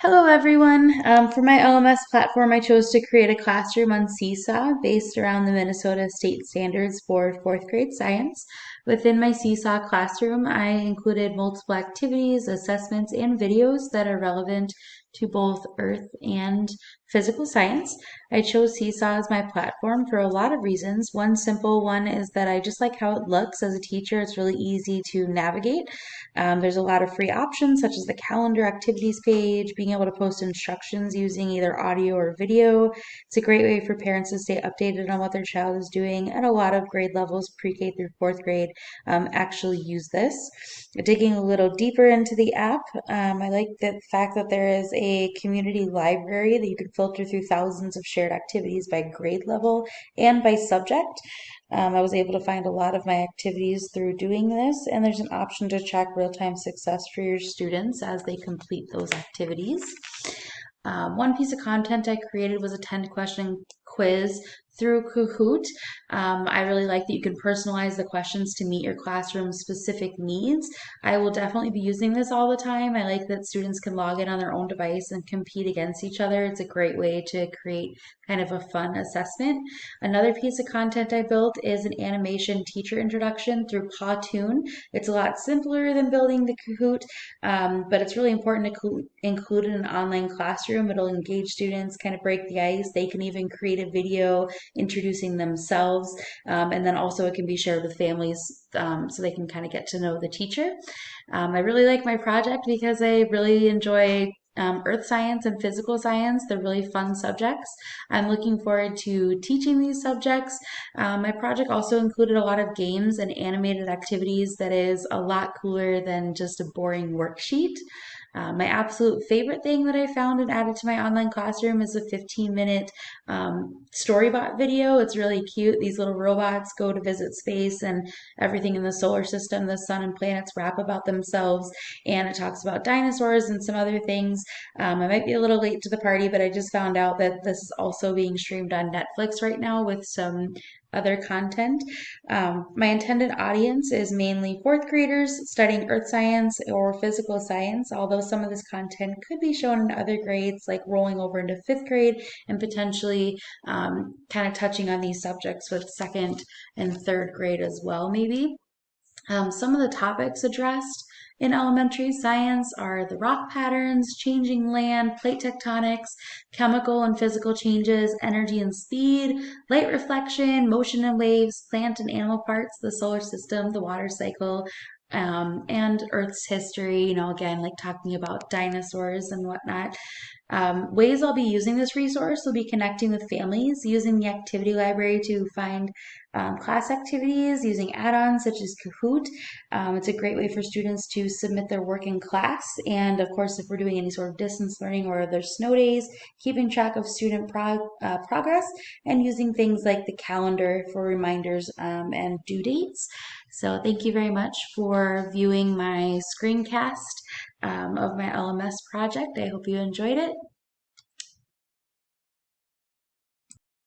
Hello, everyone. For my LMS platform, I chose to create a classroom on Seesaw based around the Minnesota state standards for fourth grade science. Within my Seesaw classroom, I included multiple activities, assessments, and videos that are relevant to both earth and physical science. I chose Seesaw as my platform for a lot of reasons. One simple one is that I just like how it looks. As a teacher, it's really easy to navigate. There's a lot of free options such as the calendar activities page, being able to post instructions using either audio or video. It's a great way for parents to stay updated on what their child is doing, and a lot of grade levels, pre-K through fourth grade, actually use this. Digging a little deeper into the app, I like the fact that there is a community library that you can filter through thousands of shared activities by grade level and by subject. I was able to find a lot of my activities through doing this, and there's an option to track real-time success for your students as they complete those activities. One piece of content I created was a 10-question quiz through Kahoot. I really like that you can personalize the questions to meet your classroom specific needs. I will definitely be using this all the time. I like that students can log in on their own device and compete against each other. It's a great way to create kind of a fun assessment. Another piece of content I built is an animation teacher introduction through Pawtoon. It's a lot simpler than building the Kahoot, but it's really important to include in an online classroom. It'll engage students, kind of break the ice. They can even create a video introducing themselves, and then also it can be shared with families so they can kind of get to know the teacher. I really like my project because I really enjoy earth science and physical science. They're really fun subjects. I'm looking forward to teaching these subjects. My project also included a lot of games and animated activities that is a lot cooler than just a boring worksheet. My absolute favorite thing that I found and added to my online classroom is a 15-minute Storybot video. It's really cute. These little robots go to visit space, and everything in the solar system, the sun and planets rap about themselves, and it talks about dinosaurs and some other things. I might be a little late to the party, but I just found out that this is also being streamed on Netflix right now with some other content. My intended audience is mainly fourth graders studying earth science or physical science, although some of this content could be shown in other grades, like rolling over into fifth grade and potentially kind of touching on these subjects with second and third grade as well, maybe. Some of the topics addressed in elementary science are the rock patterns, changing land, plate tectonics, chemical and physical changes, energy and speed, light reflection, motion and waves, plant and animal parts, the solar system, the water cycle, and Earth's history, again, like talking about dinosaurs and whatnot. Ways I'll be using this resource will be connecting with families, using the activity library to find class activities, using add-ons such as Kahoot. It's a great way for students to submit their work in class. And of course, if we're doing any sort of distance learning or there's snow days, keeping track of student progress and using things like the calendar for reminders and due dates. So thank you very much for viewing my screencast of my LMS project. I hope you enjoyed it.